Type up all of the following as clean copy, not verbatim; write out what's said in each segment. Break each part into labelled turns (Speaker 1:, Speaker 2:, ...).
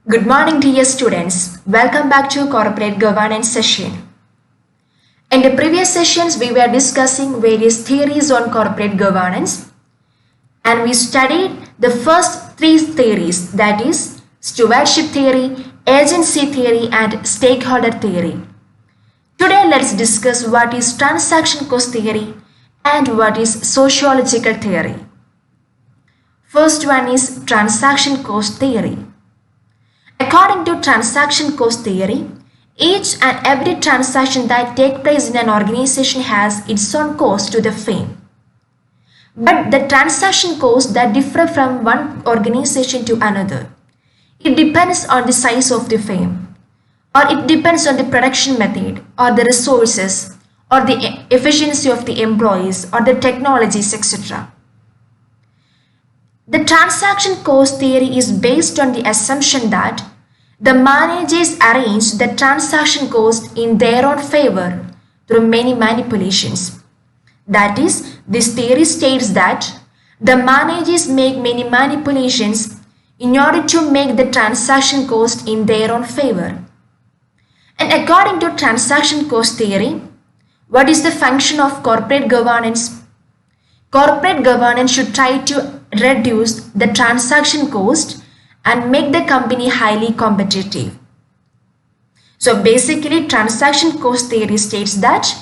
Speaker 1: Good morning, dear students. Welcome back to corporate governance session. In the previous sessions, we were discussing various theories on corporate governance, and we studied the first three theories, that is stewardship theory, agency theory, and stakeholder theory. Today, let's discuss what is transaction cost theory and what is sociological theory. First one is transaction cost theory. According to transaction cost theory, each and every transaction that takes place in an organization has its own cost to the firm. But the transaction costs that differ from one organization to another. It depends on the size of the firm, or it depends on the production method, or the resources, or the efficiency of the employees, or the technologies, etc. The transaction cost theory is based on the assumption that the managers arrange the transaction cost in their own favor through many manipulations. That is, this theory states that the managers make many manipulations in order to make the transaction cost in their own favor. And according to transaction cost theory, what is the function of corporate governance? Corporate governance should try to reduce the transaction cost and make the company highly competitive. So basically, transaction cost theory states that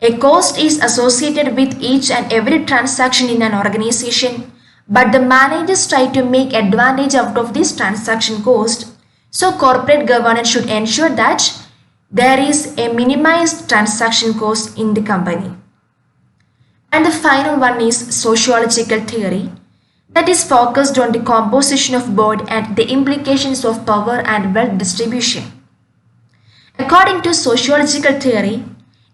Speaker 1: a cost is associated with each and every transaction in an organization, but the managers try to make advantage out of this transaction cost. So corporate governance should ensure that there is a minimized transaction cost in the company. And the final one is sociological theory, that is focused on the composition of board and the implications of power and wealth distribution. According to sociological theory,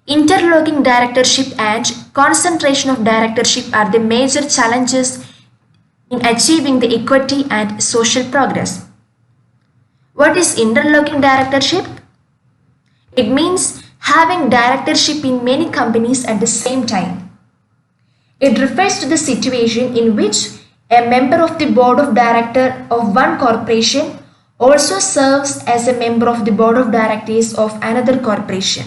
Speaker 1: interlocking directorship and concentration of directorship are the major challenges in achieving the equity and social progress. What is interlocking directorship? It means having directorship in many companies at the same time. It refers to the situation in which a member of the board of directors of one corporation also serves as a member of the board of directors of another corporation.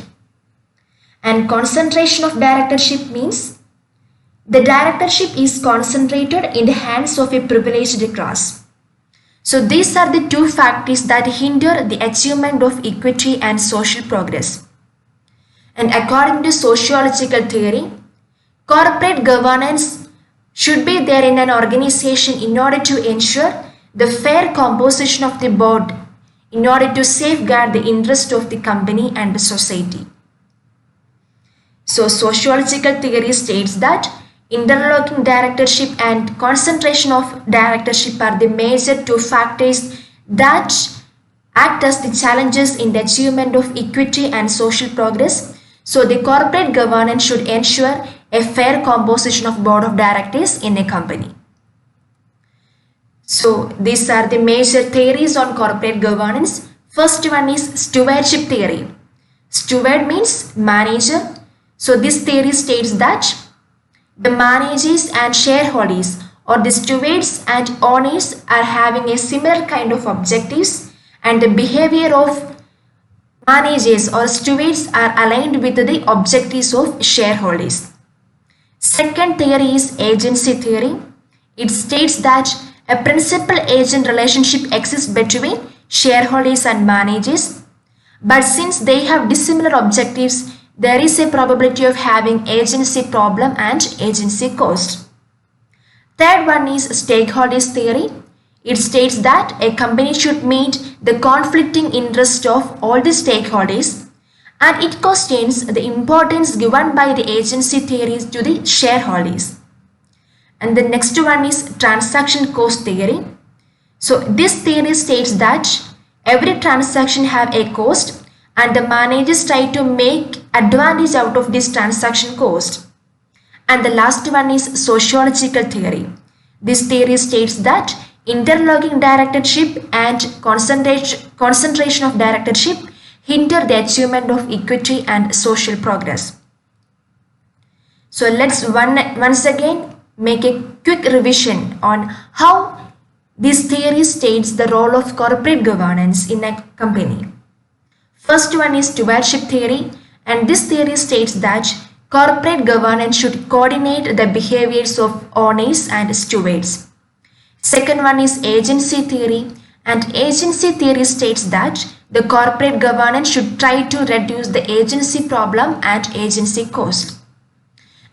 Speaker 1: And concentration of directorship means the directorship is concentrated in the hands of a privileged class. So these are the two factors that hinder the achievement of equity and social progress. And according to sociological theory, corporate governance should be there in an organization in order to ensure the fair composition of the board, in order to safeguard the interest of the company and the society. So sociological theory states that interlocking directorship and concentration of directorship are the major two factors that act as the challenges in the achievement of equity and social progress. So the corporate governance should ensure a fair composition of board of directors in a company. So these are the major theories on corporate governance. First one is stewardship theory. Steward means manager. So this theory states that the managers and shareholders or the stewards and owners are having a similar kind of objectives, and the behavior of managers or stewards are aligned with the objectives of shareholders. Second theory is agency theory. It states that a principal-agent relationship exists between shareholders and managers, but since they have dissimilar objectives, there is a probability of having agency problem and agency cost. Third one is stakeholders theory. It states that a company should meet the conflicting interest of all the stakeholders, and it questions the importance given by the agency theories to the shareholders. And the next one is transaction cost theory. So this theory states that every transaction have a cost, and the managers try to make advantage out of this transaction cost. And the last one is sociological theory. This theory states that interlocking directorship and concentration of directorship hinder the achievement of equity and social progress. So let's once again make a quick revision on how This theory states the role of corporate governance in a company. First one is stewardship theory, and this theory states that corporate governance should coordinate the behaviors of owners and stewards. Second one is agency theory, and agency theory states that the corporate governance should try to reduce the agency problem and agency cost.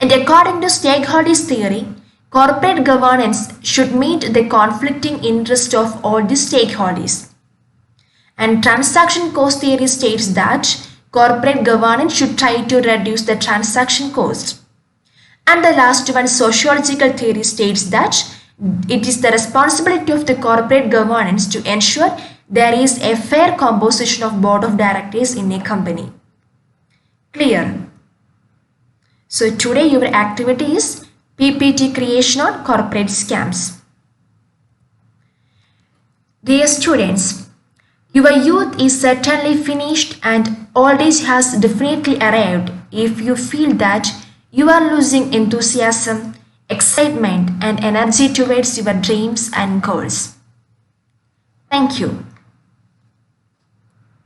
Speaker 1: And according to stakeholders theory, corporate governance should meet the conflicting interest of all the stakeholders. And transaction cost theory states that corporate governance should try to reduce the transaction cost. And the last one, sociological theory, states that it is the responsibility of the corporate governance to ensure there is a fair composition of board of directors in a company. Clear? So today your activity is PPT creation on corporate scams. Dear students, your youth is certainly finished and old age has definitely arrived if you feel that you are losing enthusiasm, excitement and energy towards your dreams and goals. Thank you.